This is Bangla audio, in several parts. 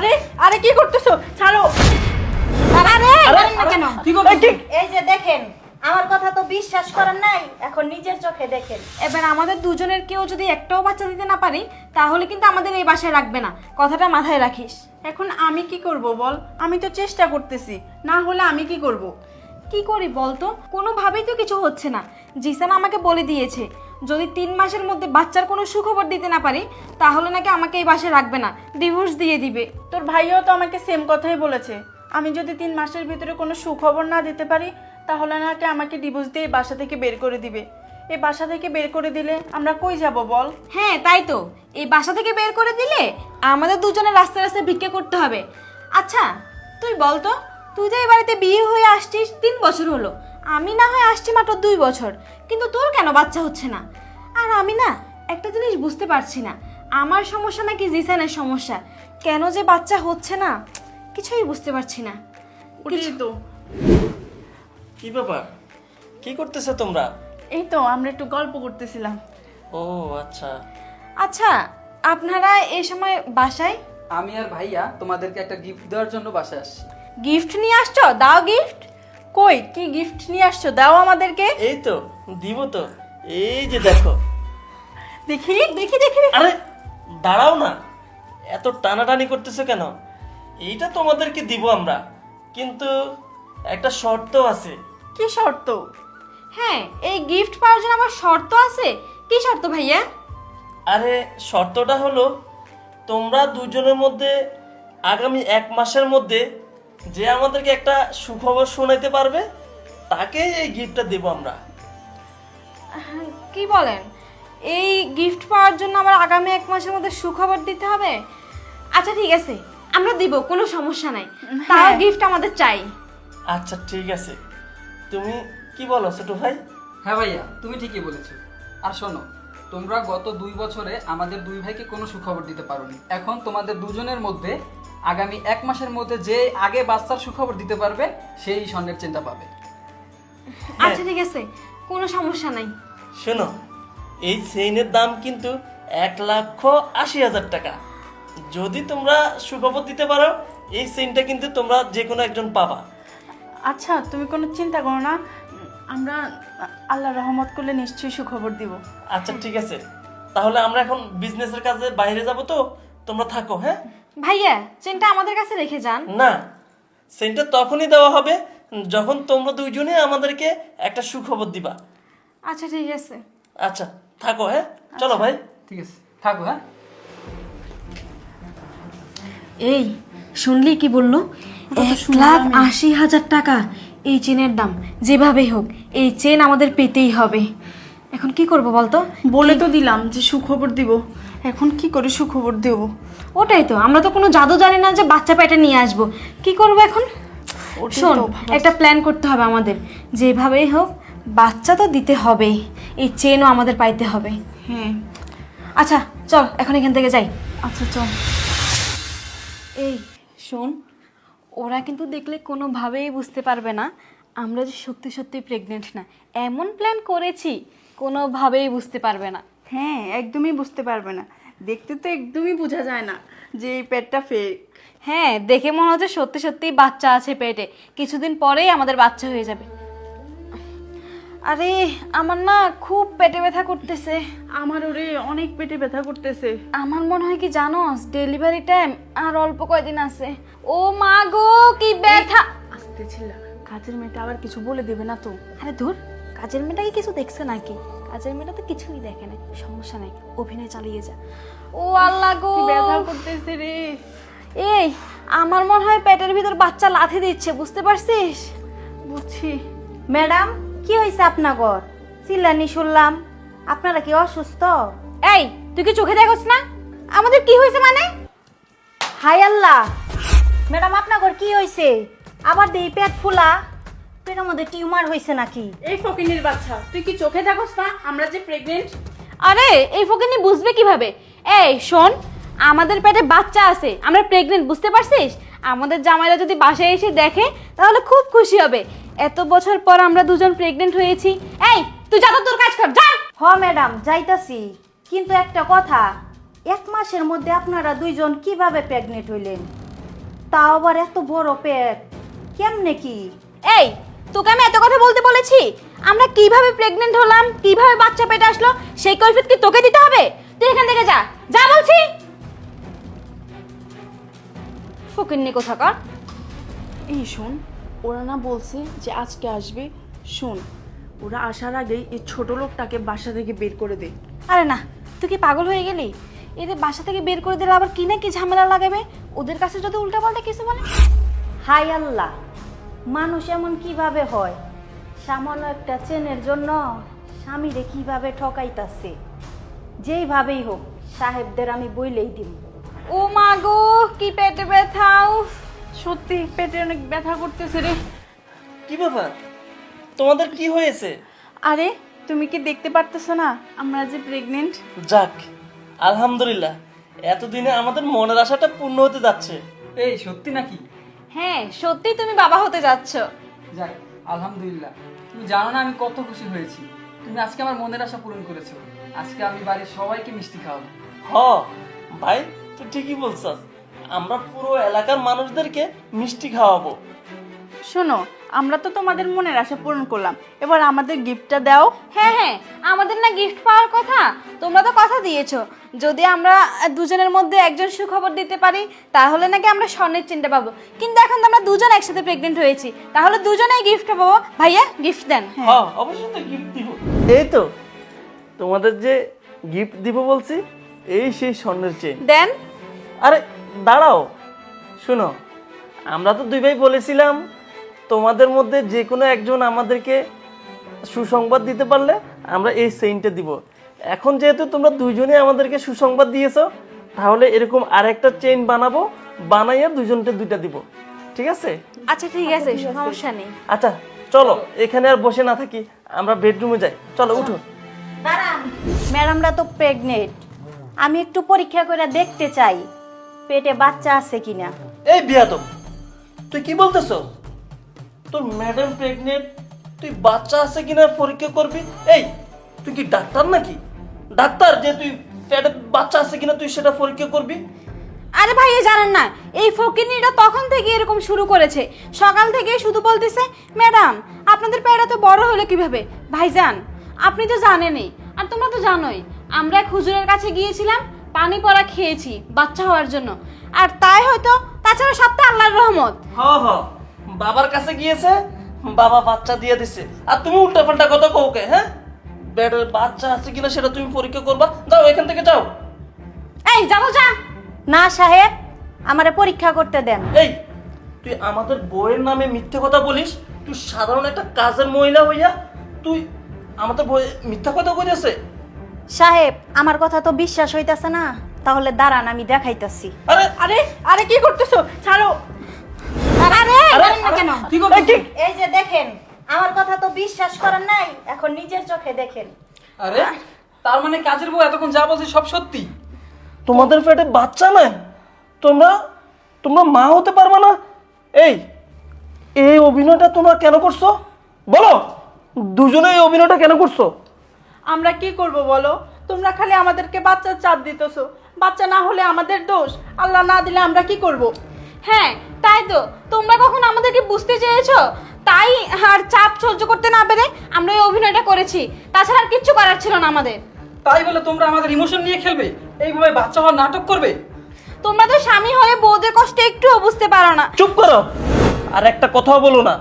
আরে আরে কি করতেছো? ছাড়ো। কেন কি করতেছো? এই যে দেখেন, আমার কথা তো বিশ্বাস করেন নাই, এখন নিজের চোখে দেখেন। এবার আমাদের দুজনের কেউ যদি একটাও বাচ্চা দিতে না পারি তাহলে কিন্তু আমাদের এই বাসায় রাখবে না, কথাটা মাথায় রাখিস। এখন আমি কি করব বল? আমি তো চেষ্টা করতেছি, না হলে আমি কি করব? কি করি বলতো, কোনোভাবেই তো কিছু হচ্ছে না। জিসান আমাকে বলে দিয়েছে যদি 3 মাসের মধ্যে বাচ্চার কোনো সুখবর দিতে না পারি তাহলে নাকি আমাকে এই বাসায় রাখবে না, ডিভোর্স দিয়ে দিবে। তোর ভাইও তো আমাকে সেম কথাই বলেছে, আমি যদি 3 মাসের ভিতরে কোনো সুখবর না দিতে পারি তাহলে নাকি আমাকে ডিভোর্স দিয়ে এই বাসা থেকে বের করে দিবে। এই বাসা থেকে বের করে দিলে আমরা কই যাব বল? হ্যাঁ তাই তো, এই বাসা থেকে বের করে দিলে আমাদের দুজনের রাস্তায় রাস্তায় ভিক্ষা করতে হবে। আচ্ছা তুই বল তো, তুই তো এই বাড়িতে বিয়ে হয়ে আসছিস 3 বছর হলো, আমি না হয় আসছি মাত্র 2 বছর, কিন্তু তোর কেন বাচ্চা হচ্ছে না? আর আমি না একটা জিনিস বুঝতে পারছি না, আমার সমস্যা নাকি জিসানের সমস্যা, কেন যে বাচ্চা হচ্ছে না কিছুই বুঝতে পারছি না। ওটাই তো। কি ব্যাপার, কি করতেছো তোমরা? এই তো আমরা একটু গল্প করতেছিলাম। ও আচ্ছা। আচ্ছা আপনারা এই সময় বাসায় আমি আর ভাইয়া তোমাদেরকে একটা গিফট দেওয়ার জন্য বাসায় আসছি। গিফট নিয়ে আসছো? দাও গিফট। কই কি গিফট নিয়ে আসছো? দাও আমাদেরকে। এই তো দিব তো, এই যে দেখো। দেখি দেখি দেখি। আরে দাঁড়াও না, এত টানাটানি করতেছো কেন? এইটা তোমাদেরকে দিব আমরা, কিন্তু একটা শর্ত আছে। কি শর্ত? হ্যাঁ এই গিফট পাওয়ার জন্য আমার শর্ত আছে। কি শর্ত ভাইয়া? আরে শর্তটা হলো তোমরা দুজনের মধ্যে আগামী 1 মাসের মধ্যে যে আমাদেরকে একটা সুখবর শোনাইতে পারবে তাকে এই গিফটটা দেব আমরা। কি বলেন, এই গিফট পাওয়ার জন্য আমার আগামী 1 মাসের মধ্যে সুখবর দিতে হবে? আচ্ছা ঠিক আছে, আমরা দিব, কোনো সমস্যা নাই, তাও গিফট আমাদের চাই। আচ্ছা ঠিক আছে, তুমি কি বলো ছোট ভাই? হ্যাঁ ভাইয়া, তুমি ঠিকই বলেছো। আর শোনো, তোমরা গত 2 বছরে আমাদের 2 ভাইকে কোনো সুখবর দিতে পারোনি। এখন তোমাদের দুজনের মধ্যে আগামী 1 মাসের মধ্যে যে আগে বাচ্চার সুখবর দিতে পারবে সেই স্বর্ণের চেনটা পাবে। আচ্ছা ঠিক আছে, কোনো সমস্যা নাই। শোনো, এই চেইনের দাম কিন্তু 1,80,000 টাকা। যদি তোমরা সুখবর দিতে পারো এই চেইনটা কিন্তু তোমরা যে কোনো একজন পাবা। আচ্ছা তুমি কোনো চিন্তা করো না, আমরা আল্লাহ রহমত করলে নিশ্চয়ই সুখবর দিব। আচ্ছা ঠিক আছে, তাহলে আমরা এখন বিজনেসের কাজে বাইরে যাব, তো তোমরা থাকো। হ্যাঁ ভাইয়া চেনটা আমাদের কাছে রেখে যান। না, চেইনটা তখনই দেওয়া হবে যখন তোমরা দুইজনে আমাদেরকে একটা সুখবর দিবা। আচ্ছা ঠিক আছে। আচ্ছা থাকো। হ্যাঁ চলো ভাই। ঠিক আছে, থাকো। হ্যাঁ এই শুনলি কি বললো? 1,80,000 টাকা এই চেনের দাম। যেভাবেই হোক এই চেন আমাদের পেতেই হবে। এখন কি করব বলতো? বলে তো দিলাম যে সুখবর দিব, এখন কি করে সুখবর দেব? ওটাই তো, আমরা তো কোনো জাদু জানি না যে বাচ্চা পেটে নিয়ে আসবো। কি করব এখন? ওটাই শোন, তো ভাবছি। একটা প্ল্যান করতে হবে আমাদের, যেভাবেই হোক বাচ্চা তো দিতে হবেই, এই চেনও আমাদের পাইতে হবে। হ্যাঁ আচ্ছা চল এখন এখান থেকে যাই। আচ্ছা চল। এই শোন, ওরা কিন্তু দেখলে কোনোভাবেই বুঝতে পারবে না আমরা যে সত্যি সত্যি প্রেগনেন্ট না। এমন প্ল্যান করেছি কোনোভাবেই বুঝতে পারবে না। হ্যাঁ একদমই বুঝতে পারবে না, দেখতে তো একদমই বোঝা যায় না যে এই পেটটা ফেক। হ্যাঁ দেখে মনে হচ্ছে সত্যি সত্যি বাচ্চা আছে পেটে, কিছুদিন পরেই আমাদের বাচ্চা হয়ে যাবে। আরে আমার না খুব পেটে ব্যথা করতেছে। আমার ওরে অনেক পেটে ব্যথা করতেছে। আমার মনে হয় কি জানোস, ডেলিভারি টাইম আর অল্প কয়দিন আছে। ও মা গো কি ব্যথা! আসতে ছিল, কাজের মেয়েটা আবার কিছু বলে দেবে না তো? আরে ধুর, কাজের মেয়েটাকে কিছু দেখছে নাকি? কাজের মেয়েটা তো কিছুই দেখে নাই, সমস্যা নাই, অভিনয় চালিয়ে যা। ও আল্লাহ গো কি ব্যথা করতেছে রে। এই আমার মনে হয় পেটের ভিতর বাচ্চা লাথি দিচ্ছে, বুঝতে পারছিস? বুঝছি। ম্যাডাম কি হয়েছে আপনাগর? চিল্লানি শুনলাম, আপনারা কি অসুস্থ? এই তুই কি চোখে দেখোস না আমাদের কি হয়েছে? মানে হাই আল্লাহ, ম্যাডাম আপনাগর কি হয়েছে? আবার দেই পেট ফুলা, পেটের মধ্যে টিউমার হয়েছে নাকি? এই ফকিনীর বাচ্চা, তুই কি চোখে দেখোস না আমরা যে প্রেগনেন্ট? আরে এই ফকিনি বুঝবে কিভাবে? এই শোন, আমাদের পেটে বাচ্চা আছে, আমরা প্রেগনেন্ট, বুঝতে পারছিস? আমাদের জামাইরা যদি বাসায় এসে দেখে তাহলে খুব খুশি হবে। এত বছর পর আমরা দুজন প্রেগনেন্ট হয়েছি। এই তুই যা তো, তোর কাজ কর, যা। হ ম্যাডাম যাইতাছি, কিন্তু একটা কথা, 1 মাসের মধ্যে আপনারা দুইজন কিভাবে প্রেগনেন্ট হইলেন? তাও আবার এত বড় পেট, কেমনে কি? এই, তোকে আমি এত কথা বলতে বলেছি? আমরা কিভাবে প্রেগনেন্ট হলাম, কিভাবে বাচ্চা পেটে আসলো, সেই কৈফিয়ত কি তোকে দিতে হবে? তুই এখান থেকে যা, যা বলছি। ফকিন্নি কোথাকার। এই শোন, ওরা না বলছে যে আজকে আসবে। শোন, ওরা আসার আগেই এই ছোট লোকটাকে বাসা থেকে বের করে দে। আরে না, তুই কি পাগল হয়ে গেলি? এদের বাসা থেকে বের করে দিলে আবার কি না কি ঝামেলা লাগাবে, ওদের কাছে যদি উল্টাপাল্টা কিছু বলে। হাই আল্লাহ, মানুষ এমন কিভাবে হয়? সামান্য একটা চেনের জন্য স্বামীরে কিভাবে ঠকাইতাছে। যেইভাবেই হোক সাহেবদের আমি বইলেই দিব। ও মা গো, কি পেটে ব্যথা! উফ। সত্যি পেটে অনেক ব্যথা করতেছে রে। কি ব্যাপার, তোমাদের কি হয়েছে? আরে তুমি কি দেখতে পারতেছো না আমরা যে প্রেগনেন্ট? যাক, আলহামদুলিল্লাহ, এতদিনে আমাদের মনের আশাটা পূর্ণ হতে যাচ্ছে। এই সত্যি নাকি? হ্যাঁ, সত্যি তুমি বাবা হতে যাচ্ছ। যাক, আলহামদুলিল্লাহ। তুমি জানো না আমি কত খুশি হয়েছি। তুমি আজকে আমার মনের আশা পূরণ করেছো। আজকে আমি বাড়ির সবাইকে মিষ্টি খাওয়াবো। হ ভাই, তুই ঠিকই বলছস, আমরা পুরো এলাকার মানুষদেরকে মিষ্টি খাওয়াবো। শোনো, আমরা তো তোমাদের মনের আশা পূরণ করলাম, এবার আমাদের গিফটটা দাও। হ্যাঁ হ্যাঁ, আমাদের না গিফট পাওয়ার কথা, তোমরা তো কথা দিয়েছো যদি আমরা দুজনের মধ্যে একজন সুখবর দিতে পারি তাহলে নাকি আমরা স্বর্ণের চিনতে পাবো। কিন্তু এখন তো আমরা দুজন একসাথে প্রেগনেন্ট হয়েছি, তাহলে দুজনেই গিফট পাবো। ভাইয়া গিফট দেন। হ্যাঁ, অবশ্যই তো গিফট দিব। এই তো তোমাদের যে গিফট দিব বলছি, এই সেই স্বর্ণের চেন। দেন। আরে দাঁড়াও, শুনো, আমরা তো দুই ভাই বলেছিলাম তোমাদের মধ্যে যে কোনো একজন আমাদেরকে সুসংবাদ দিতে পারলে আমরা এই চেইনটা দিব। এখন যেহেতু তোমরা দুইজনে আমাদেরকে সুসংবাদ দিয়েছো, তাহলে এরকম আরেকটা চেইন বানাবো, বানাইয়া দুজনকে দুইটা দিব। ঠিক আছে? আচ্ছা ঠিক আছে, সমস্যা নেই। আচ্ছা চলো, এখানে আর বসে না থাকি, আমরা বেডরুমে যাই। চলো উঠো। দাঁড়ান, ম্যাডামরা তো প্রেগনেন্ট, আমি একটু পরীক্ষা করে দেখতে চাই পেটে বাচ্চা আছে কিনা। এই বিয়াদব, তুই কি বলতেছো? তোর ম্যাডাম প্রেগনেন্ট, তুই বাচ্চা আছে কিনা পরীক্ষা করবি? এই তুই কি ডাক্তার নাকি? ডাক্তার যে তুই পেটে বাচ্চা আছে কিনা তুই সেটা পরীক্ষা করবি? আরে ভাইয়া জানেন না, এই ফকিনিটা তখন থেকে এরকম শুরু করেছে, সকাল থেকে শুধু বলতেছে ম্যাডাম আপনাদের পেটটা তো বড় হলো কিভাবে। ভাইজান আপনি তো জানেনই, আর তোমরা তো জানোই, আমরা এক হুজুরের কাছে গিয়েছিলাম, পানি পড়া খেয়েছি বাচ্চা হওয়ার জন্য, আর তাই হয়তো, তাছাড়া সবটা আল্লাহর রহমত। হ হ, বাবার কাছে গিয়েছে, বাবা বাচ্চা দিয়ে দিছে, আর তুমি উল্টা পাল্টা কথা কওকে। হ্যাঁ, পেটের বাচ্চা আছে কিনা সেটা তুমি পরীক্ষা করবা। যাও এখান থেকে যাও। এই যাবো, যা। না সাহেব, আমারে পরীক্ষা করতে দেন। এই তুই আমাদের বউয়ের নামে মিথ্যে কথা বলিস? তুই সাধারণ একটা কাজের মহিলা হইয়া তুই আমাদের বউ মিথ্যা কথা কইতেছে? সাহেব, আমার কথা তো বিশ্বাস হইতাছে না, তাহলে দাঁড়ান আমি দেখাইতাছি। আরে আরে আরে কি করতেছো? ছাড়ো। আরে আরে, জানেন না কেন? কি করছিস? এই যে দেখেন, আমার কথা তো বিশ্বাস করেন নাই, এখন নিজের চোখে দেখেন। আরে তার মানে কাজের বউ এতক্ষণ যা বলছে সব সত্যি? তোমাদের পেটে বাচ্চা নাই, তোমরা তোমরা মা হতে পারবে না? এই এই অভিনয়টা তোমরা কেন করছো বলো? দুজনে এই অভিনয়টা কেন করছো? আমরা কি করব বলো? তোমরা খালি আমাদেরকে বাচ্চার চাপ দিতেছো। বাচ্চা না হলে আমাদের দোষ, আল্লাহ না দিলে আমরা কি করব? হ্যাঁ তাই তো, তোমরা কখন আমাদেরকে বুঝতে চেয়েছো, তাই আর চাপ সহ্য করতে না পেরে আমরা এই অভিনয়টা করেছি, তাছাড়া আর কিচ্ছু করার ছিল না আমাদের। তাই বলে তোমরা আমাদের ইমোশন নিয়ে খেলবে, এইভাবে বাচ্চা হওয়ার নাটক করবে? তোমরা তো স্বামী হয়ে বউদের কষ্ট একটুও বুঝতে পারো না। চুপ করো, আর একটা কথাও বলো না।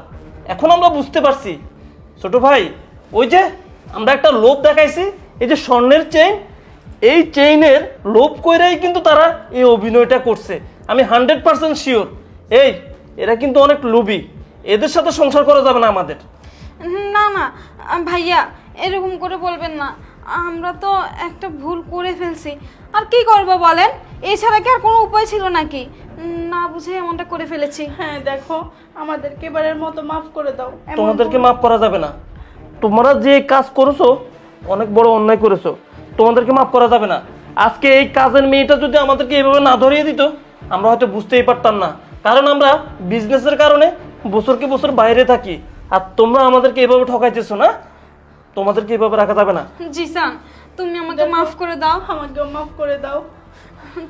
এখন আমরা বুঝতে পারছি ছোট ভাই, ওই যে আমরা একটা লোভ দেখাইছি, এই যে স্বর্ণের চেইন, এই চেইনের লোভ কইরাই কিন্তু তারা এই অভিনয়টা করছে। আমি 100% শিওর। এই এরা কিন্তু অনেক লোভী, এদের সাথে সংসার করা যাবে না আমাদের। না না ভাইয়া, এরকম করে বলবেন না, আমরা তো একটা ভুল করে ফেলছি, আর কি করবো বলেন, এছাড়া কি আর কোনো উপায় ছিল নাকি? না বুঝে এমনটা করে ফেলেছি। হ্যাঁ দেখো, আমাদেরকে এবারের মতো মাফ করে দাও। এমন তোমাদেরকে মাফ করা যাবে না, তোমরা যে কাজ করেছো অনেক বড় অন্যায় করেছো, তোমাদেরকে মাফ করা যাবে না। আজকে এই কাজের মেয়েটা যদি আমাদেরকে এইভাবে না ধরিয়ে দিত, আমরা হয়তো বুঝতেই পারতাম না, কারণ আমরা বিজনেসের কারণে বছরকে বছর বাইরে থাকি, আর তোমরা আমাদেরকে এইভাবে ঠকাইতেছো না, তোমাদেরকে এইভাবে রাখা যাবে না। জিসান তুমি আমাকে মাফ করে দাও। আমাকেও মাফ করে দাও।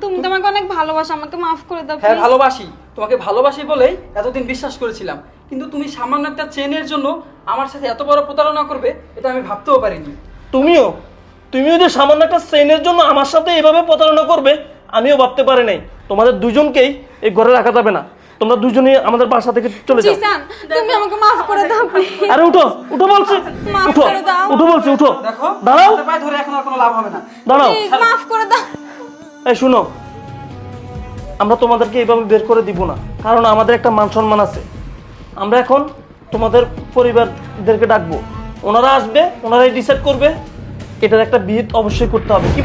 তুমি তো আমাকে অনেক ভালোবাসো, আমাকে মাফ করে দাও হ্যাঁ please। ভালোবাসি, তোমাকে ভালোবাসি বলেই এতদিন বিশ্বাস করেছিলাম, কিন্তু তুমি সামান্য একটা চেনের জন্য আমার সাথে এত বড় প্রতারণা করবে এটা আমি ভাবতেও পারিনি। তুমিও যে সামান্য একটা চেনের জন্য আমার সাথে এভাবে প্রতারণা করবে আমিও ভাবতে পারি নাই। তোমাদের দুজনকেই এই ঘরে রাখা যাবে না, তোমরা দুজনেই আমাদের বাসা থেকে চলে যাও। জিসান, তুমি আমাকে মাফ করে দাও please। আরে উঠো উঠো বলছি, মাফ উঠো করে দাও। উঠো বলছি, উঠো। দেখো দাঁড়াও হাতে পায়ে ধরে এখন আর কোনো লাভ হবে না। দাঁড়াও। প্লিজ মাফ করে দাও। এই শুনো, আমরা তোমাদেরকে এইভাবে বের করে দিব না, কারণ আমাদের একটা মান সম্মান আছে। আমরা এখন তোমাদের পরিবারদেরকে ডাকবো, ওনারা আসবে, ওনারাই ডিসাইড করবে। এটার একটা বিয়ে অবশ্যই করতে হবে। কি